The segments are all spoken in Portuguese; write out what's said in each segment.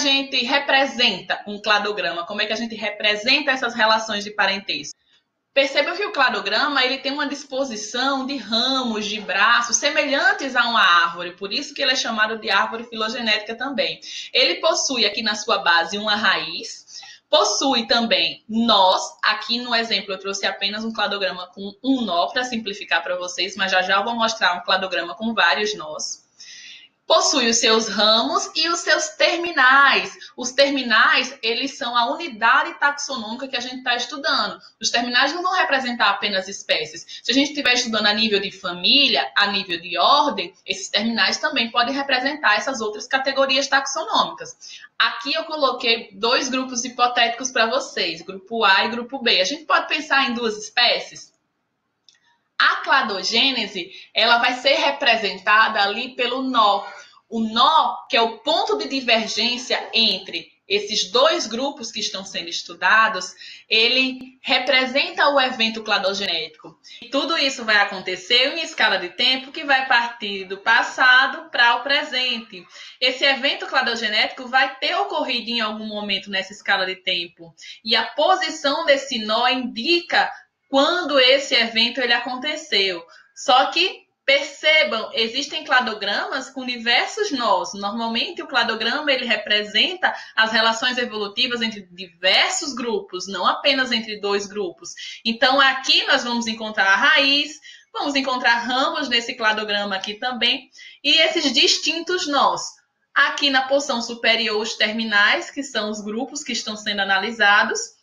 gente representa um cladograma? Como é que a gente representa essas relações de parentesco? Percebam que o cladograma ele tem uma disposição de ramos, de braços, semelhantes a uma árvore, por isso que ele é chamado de árvore filogenética também. Ele possui aqui na sua base uma raiz, possui também nós, aqui no exemplo eu trouxe apenas um cladograma com um nó para simplificar para vocês, mas já eu vou mostrar um cladograma com vários nós. Possui os seus ramos e os seus terminais. Os terminais, eles são a unidade taxonômica que a gente está estudando. Os terminais não vão representar apenas espécies. Se a gente estiver estudando a nível de família, a nível de ordem, esses terminais também podem representar essas outras categorias taxonômicas. Aqui eu coloquei dois grupos hipotéticos para vocês, grupo A e grupo B. A gente pode pensar em duas espécies? A cladogênese, ela vai ser representada ali pelo nó. O nó, que é o ponto de divergência entre esses dois grupos que estão sendo estudados, ele representa o evento cladogenético. E tudo isso vai acontecer em escala de tempo que vai partir do passado para o presente. Esse evento cladogenético vai ter ocorrido em algum momento nessa escala de tempo. E a posição desse nó indica quando esse evento ele aconteceu. Só que, percebam, existem cladogramas com diversos nós. Normalmente, o cladograma ele representa as relações evolutivas entre diversos grupos, não apenas entre dois grupos. Então, aqui nós vamos encontrar a raiz, vamos encontrar ramos nesse cladograma aqui também, e esses distintos nós. Aqui na porção superior, os terminais, que são os grupos que estão sendo analisados,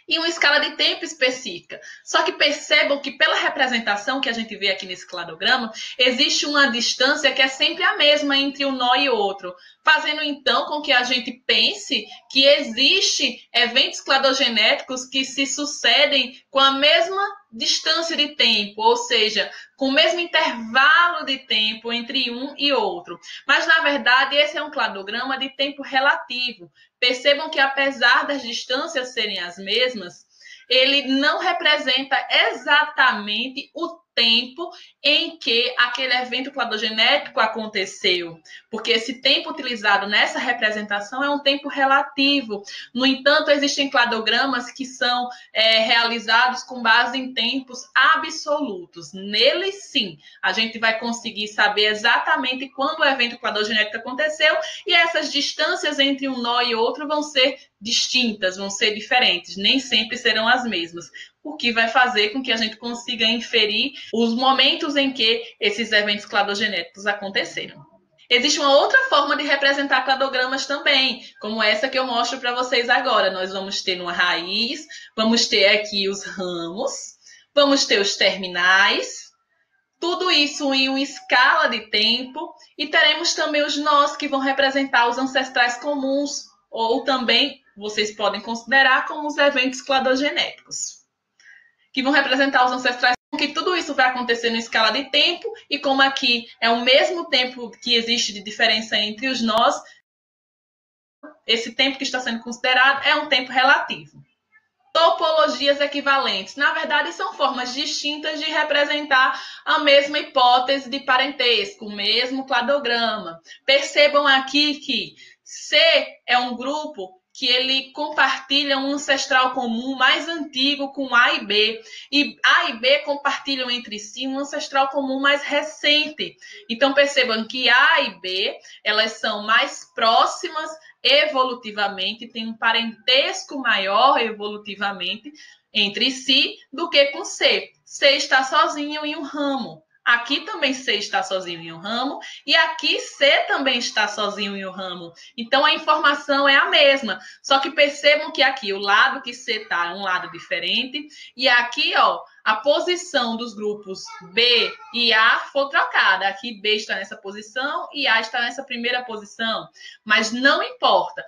e uma escala de tempo específica. Só que percebam que pela representação que a gente vê aqui nesse cladograma, existe uma distância que é sempre a mesma entre um nó e outro, fazendo então com que a gente pense que existe eventos cladogenéticos que se sucedem com a mesma distância de tempo, ou seja, com o mesmo intervalo de tempo entre um e outro. Mas, na verdade, esse é um cladograma de tempo relativo. Percebam que, apesar das distâncias serem as mesmas, ele não representa exatamente o tempo em que aquele evento cladogenético aconteceu, porque esse tempo utilizado nessa representação é um tempo relativo. No entanto, existem cladogramas que são realizados com base em tempos absolutos. Neles, sim, a gente vai conseguir saber exatamente quando o evento cladogenético aconteceu e essas distâncias entre um nó e outro vão ser distintas, vão ser diferentes, nem sempre serão as mesmas, o que vai fazer com que a gente consiga inferir os momentos em que esses eventos cladogenéticos aconteceram. Existe uma outra forma de representar cladogramas também, como essa que eu mostro para vocês agora. Nós vamos ter uma raiz, vamos ter aqui os ramos, vamos ter os terminais, tudo isso em uma escala de tempo, e teremos também os nós, que vão representar os ancestrais comuns, ou também vocês podem considerar como os eventos cladogenéticos, que vão representar os ancestrais, que tudo isso vai acontecer em escala de tempo, e como aqui é o mesmo tempo que existe de diferença entre os nós, esse tempo que está sendo considerado é um tempo relativo. Topologias equivalentes, na verdade, são formas distintas de representar a mesma hipótese de parentesco, o mesmo cladograma. Percebam aqui que C é um grupo que ele compartilha um ancestral comum mais antigo com A e B. E A e B compartilham entre si um ancestral comum mais recente. Então, percebam que A e B, elas são mais próximas evolutivamente, têm um parentesco maior evolutivamente entre si do que com C. C está sozinho em um ramo. Aqui também C está sozinho em um ramo e aqui C também está sozinho em um ramo. Então, a informação é a mesma. Só que percebam que aqui o lado que C está é um lado diferente. E aqui, ó, a posição dos grupos B e A foi trocada. Aqui B está nessa posição e A está nessa primeira posição. Mas não importa.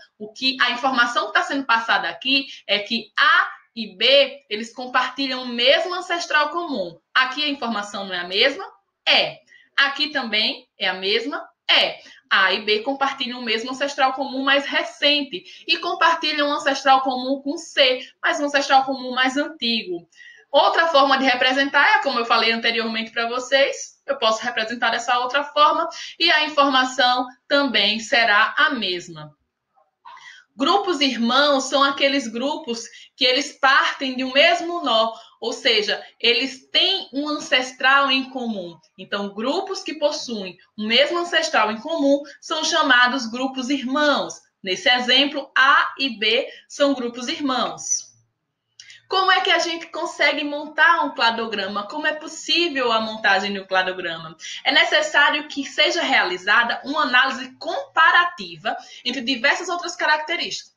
A informação que está sendo passada aqui é que A e B, eles compartilham o mesmo ancestral comum. Aqui a informação não é a mesma? É. Aqui também é a mesma? É. A e B compartilham o mesmo ancestral comum mais recente e compartilham um ancestral comum com C, mas um ancestral comum mais antigo. Outra forma de representar é, como eu falei anteriormente para vocês, eu posso representar dessa outra forma e a informação também será a mesma. Grupos irmãos são aqueles grupos que eles partem de um mesmo nó, ou seja, eles têm um ancestral em comum. Então, grupos que possuem o mesmo ancestral em comum são chamados grupos irmãos. Nesse exemplo, A e B são grupos irmãos. Como é que a gente consegue montar um cladograma? Como é possível a montagem de um cladograma? É necessário que seja realizada uma análise comparativa entre diversas outras características.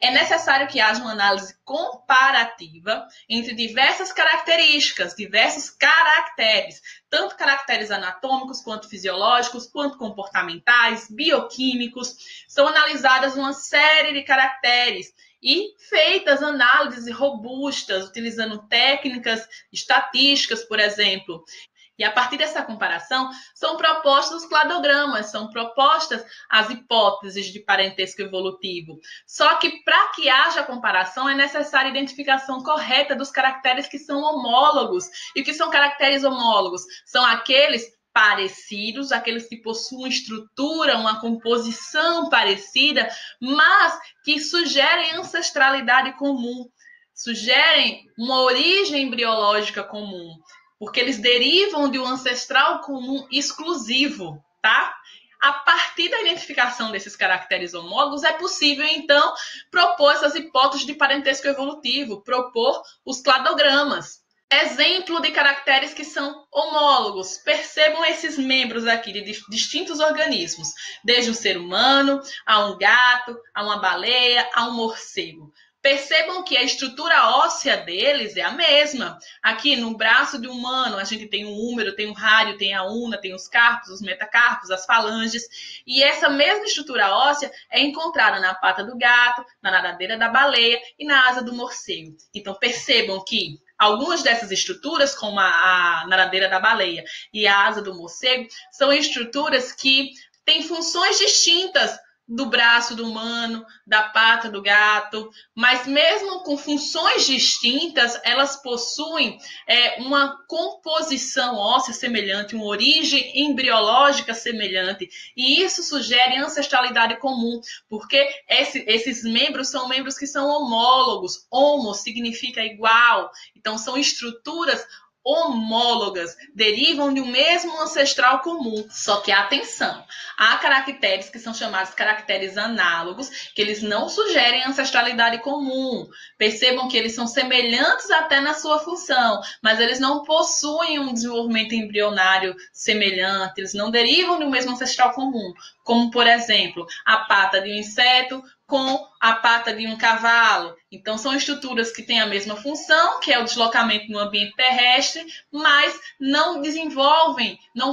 É necessário que haja uma análise comparativa entre diversas características, diversos caracteres, tanto caracteres anatômicos, quanto fisiológicos, quanto comportamentais, bioquímicos. São analisadas uma série de caracteres e feitas análises robustas, utilizando técnicas estatísticas, por exemplo. E a partir dessa comparação, são propostos os cladogramas, são propostas as hipóteses de parentesco evolutivo. Só que para que haja comparação, é necessária a identificação correta dos caracteres que são homólogos. E o que são caracteres homólogos? São aqueles parecidos, aqueles que possuem estrutura, uma composição parecida, mas que sugerem ancestralidade comum, sugerem uma origem embriológica comum, porque eles derivam de um ancestral comum exclusivo, tá? A partir da identificação desses caracteres homólogos, é possível, então, propor essas hipóteses de parentesco evolutivo, propor os cladogramas. Exemplo de caracteres que são homólogos. Percebam esses membros aqui de distintos organismos, desde um ser humano, a um gato, a uma baleia, a um morcego. Percebam que a estrutura óssea deles é a mesma. Aqui no braço de um humano, a gente tem um húmero, tem um rádio, tem a una, tem os carpos, os metacarpos, as falanges. E essa mesma estrutura óssea é encontrada na pata do gato, na nadadeira da baleia e na asa do morcego. Então percebam que algumas dessas estruturas, como a nadadeira da baleia e a asa do morcego, são estruturas que têm funções distintas do braço do humano, da pata do gato, mas mesmo com funções distintas, elas possuem uma composição óssea semelhante, uma origem embriológica semelhante, e isso sugere ancestralidade comum, porque esses membros são membros que são homólogos. Homo significa igual, então são estruturas homólogas, derivam de um mesmo ancestral comum. Só que, atenção, há caracteres que são chamados caracteres análogos, que eles não sugerem ancestralidade comum. Percebam que eles são semelhantes até na sua função, mas eles não possuem um desenvolvimento embrionário semelhante, eles não derivam de um mesmo ancestral comum, como, por exemplo, a pata de um inseto com a pata de um cavalo. Então, são estruturas que têm a mesma função, que é o deslocamento no ambiente terrestre, mas não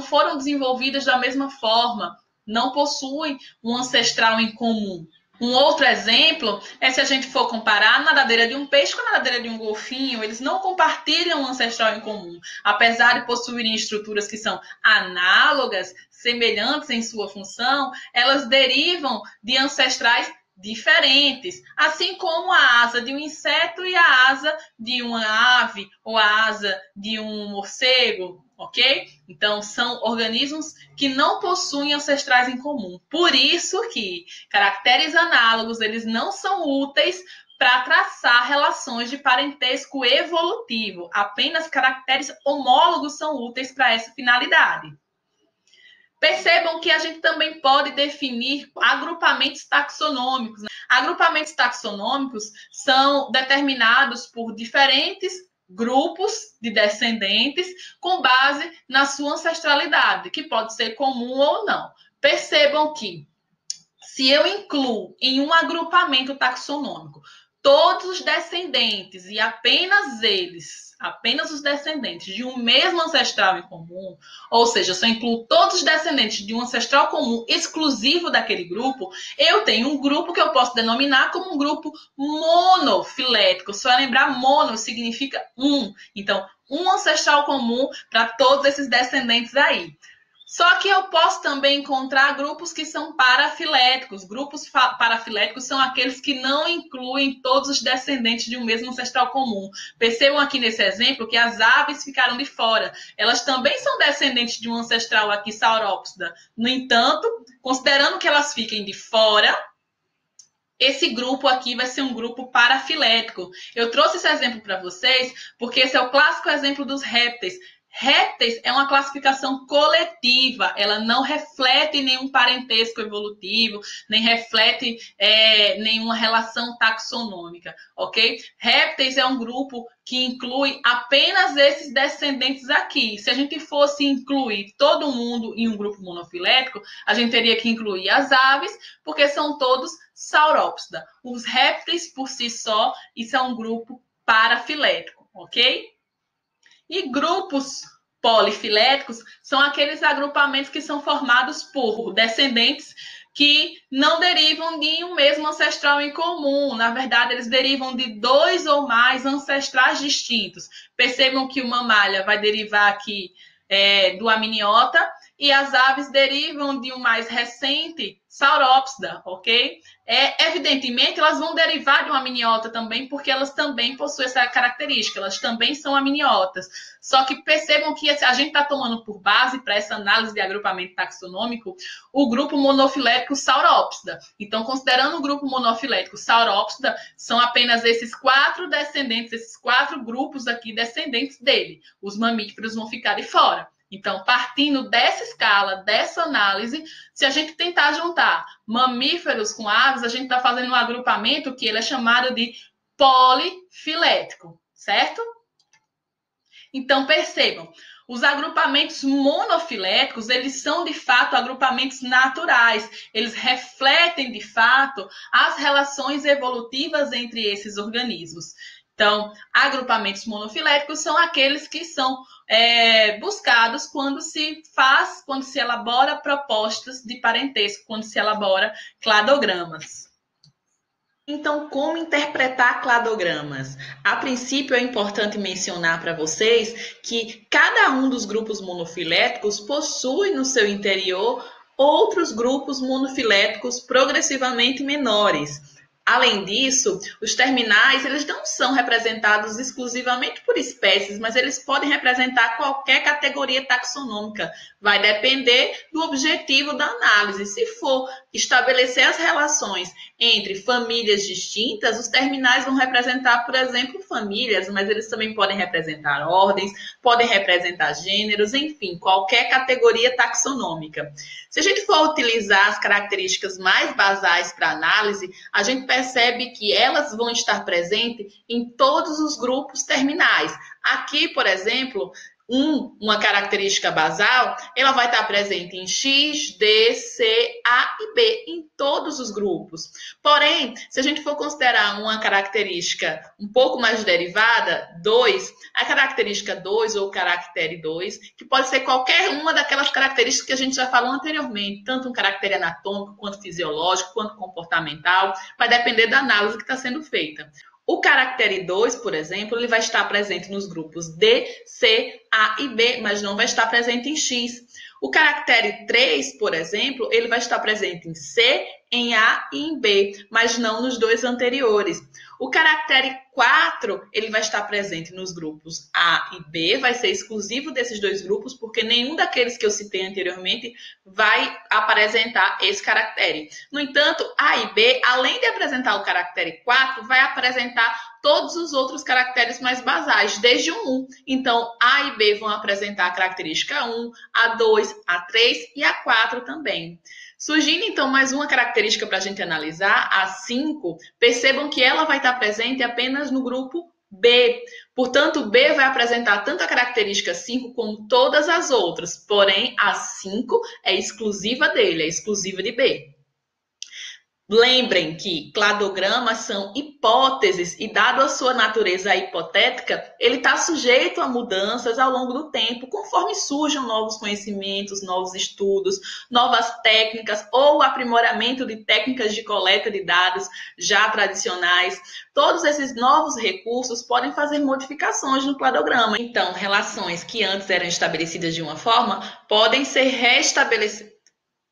foram desenvolvidas da mesma forma, não possuem um ancestral em comum. Um outro exemplo é se a gente for comparar a nadadeira de um peixe com a nadadeira de um golfinho, eles não compartilham um ancestral em comum. Apesar de possuírem estruturas que são análogas, semelhantes em sua função, elas derivam de ancestrais diferentes, assim como a asa de um inseto e a asa de uma ave ou a asa de um morcego, ok? Então, são organismos que não possuem ancestrais em comum. Por isso que caracteres análogos, eles não são úteis para traçar relações de parentesco evolutivo. Apenas caracteres homólogos são úteis para essa finalidade. Percebam que a gente também pode definir agrupamentos taxonômicos. Agrupamentos taxonômicos são determinados por diferentes grupos de descendentes com base na sua ancestralidade, que pode ser comum ou não. Percebam que, se eu incluo em um agrupamento taxonômico todos os descendentes e apenas os descendentes de um mesmo ancestral em comum, ou seja, se eu incluo todos os descendentes de um ancestral comum exclusivo daquele grupo, eu tenho um grupo que eu posso denominar como um grupo monofilético. Só lembrar, mono significa um. Então, um ancestral comum para todos esses descendentes aí. Só que eu posso também encontrar grupos que são parafiléticos. Grupos parafiléticos são aqueles que não incluem todos os descendentes de um mesmo ancestral comum. Percebam aqui nesse exemplo que as aves ficaram de fora. Elas também são descendentes de um ancestral aqui, Saurópsida. No entanto, considerando que elas fiquem de fora, esse grupo aqui vai ser um grupo parafilético. Eu trouxe esse exemplo para vocês porque esse é o clássico exemplo dos répteis. Répteis é uma classificação coletiva, ela não reflete nenhum parentesco evolutivo, nem reflete nenhuma relação taxonômica, ok? Répteis é um grupo que inclui apenas esses descendentes aqui. Se a gente fosse incluir todo mundo em um grupo monofilético, a gente teria que incluir as aves, porque são todos saurópsida. Os répteis, por si só, isso é um grupo parafilético, ok? E grupos polifiléticos são aqueles agrupamentos que são formados por descendentes que não derivam de um mesmo ancestral em comum. Na verdade, eles derivam de 2 ou mais ancestrais distintos. Percebam que o mamalha vai derivar aqui do amniota e as aves derivam de um mais recente saurópsida, ok? Evidentemente, elas vão derivar de uma amniota também, porque elas também possuem essa característica, elas também são amniotas. Só que percebam que a gente está tomando por base para essa análise de agrupamento taxonômico o grupo monofilético saurópsida. Então, considerando o grupo monofilético saurópsida, são apenas esses 4 descendentes, esses 4 grupos aqui descendentes dele. Os mamíferos vão ficar de fora. Então, partindo dessa escala, dessa análise, se a gente tentar juntar mamíferos com aves, a gente está fazendo um agrupamento que ele é chamado de polifilético, certo? Então, percebam, os agrupamentos monofiléticos, eles são, de fato, agrupamentos naturais. Eles refletem, de fato, as relações evolutivas entre esses organismos. Então, agrupamentos monofiléticos são aqueles que são buscados quando se elabora propostas de parentesco, quando se elabora cladogramas. Então, como interpretar cladogramas? A princípio, é importante mencionar para vocês que cada um dos grupos monofiléticos possui no seu interior outros grupos monofiléticos progressivamente menores. Além disso, os terminais eles não são representados exclusivamente por espécies, mas eles podem representar qualquer categoria taxonômica. Vai depender do objetivo da análise. Se for estabelecer as relações entre famílias distintas, os terminais vão representar, por exemplo, famílias, mas eles também podem representar ordens, podem representar gêneros, enfim, qualquer categoria taxonômica. Se a gente for utilizar as características mais basais para análise, a gente percebe que elas vão estar presentes em todos os grupos terminais. Aqui, por exemplo, uma característica basal, ela vai estar presente em X, D, C, A e B, em todos os grupos. Porém, se a gente for considerar uma característica um pouco mais derivada, 2, a característica 2 ou caractere 2, que pode ser qualquer uma daquelas características que a gente já falou anteriormente, tanto um caractere anatômico, quanto fisiológico, quanto comportamental, vai depender da análise que está sendo feita. O caractere 2, por exemplo, ele vai estar presente nos grupos D, C, A e B, mas não vai estar presente em X. O caractere 3, por exemplo, ele vai estar presente em C, em A e em B, mas não nos 2 anteriores. O caractere 4, ele vai estar presente nos grupos A e B, vai ser exclusivo desses 2 grupos, porque nenhum daqueles que eu citei anteriormente vai apresentar esse caractere. No entanto, A e B, além de apresentar o caractere 4, vai apresentar todos os outros caracteres mais basais, desde o 1. Então, A e B vão apresentar a característica 1, a 2, a 3 e a 4 também. Surgindo, então, mais uma característica para a gente analisar, a 5, percebam que ela vai estar presente apenas no grupo B. Portanto, B vai apresentar tanto a característica 5 como todas as outras, porém, a 5 é exclusiva dele, é exclusiva de B. Lembrem que cladogramas são hipóteses e, dado a sua natureza hipotética, ele está sujeito a mudanças ao longo do tempo, conforme surjam novos conhecimentos, novos estudos, novas técnicas ou aprimoramento de técnicas de coleta de dados já tradicionais. Todos esses novos recursos podem fazer modificações no cladograma. Então, relações que antes eram estabelecidas de uma forma podem ser restabelecidas.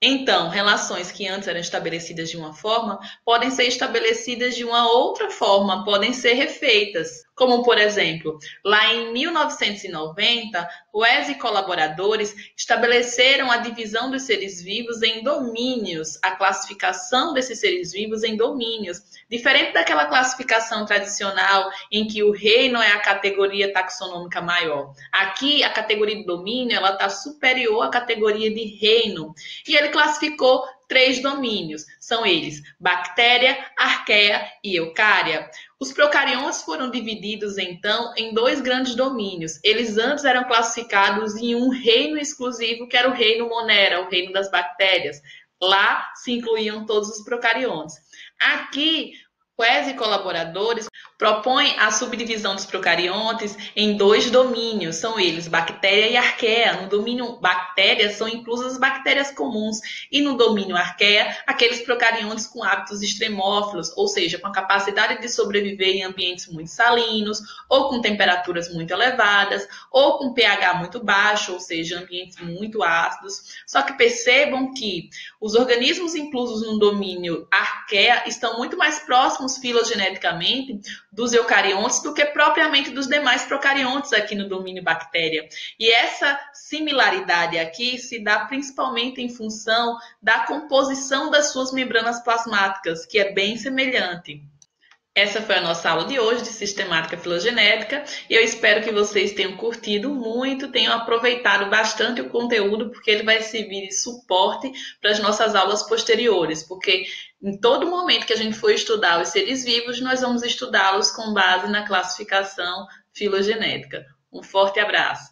Então, relações que antes eram estabelecidas de uma forma podem ser estabelecidas de uma outra forma, podem ser refeitas. Como, por exemplo, lá em 1990, Wes e colaboradores estabeleceram a divisão dos seres vivos em domínios, a classificação desses seres vivos em domínios. Diferente daquela classificação tradicional em que o reino é a categoria taxonômica maior. Aqui, a categoria de domínio está superior à categoria de reino. E ele classificou 3 domínios. São eles: bactéria, arqueia e eucária. Os procariontes foram divididos, então, em 2 grandes domínios. Eles antes eram classificados em um reino exclusivo, que era o reino Monera, o reino das bactérias. Lá se incluíam todos os procariontes. Aqui, Wes e colaboradores propõem a subdivisão dos procariontes em 2 domínios, são eles bactéria e arqueia. No domínio bactéria são inclusas as bactérias comuns e no domínio arqueia aqueles procariontes com hábitos extremófilos, ou seja, com a capacidade de sobreviver em ambientes muito salinos, ou com temperaturas muito elevadas, ou com pH muito baixo, ou seja, ambientes muito ácidos. Só que percebam que os organismos inclusos no domínio arqueia estão muito mais próximos filogeneticamente dos eucariontes do que propriamente dos demais procariontes aqui no domínio bactéria. E essa similaridade aqui se dá principalmente em função da composição das suas membranas plasmáticas, que é bem semelhante. Essa foi a nossa aula de hoje de sistemática filogenética e eu espero que vocês tenham curtido muito, tenham aproveitado bastante o conteúdo, porque ele vai servir de suporte para as nossas aulas posteriores, porque em todo momento que a gente for estudar os seres vivos, nós vamos estudá-los com base na classificação filogenética. Um forte abraço!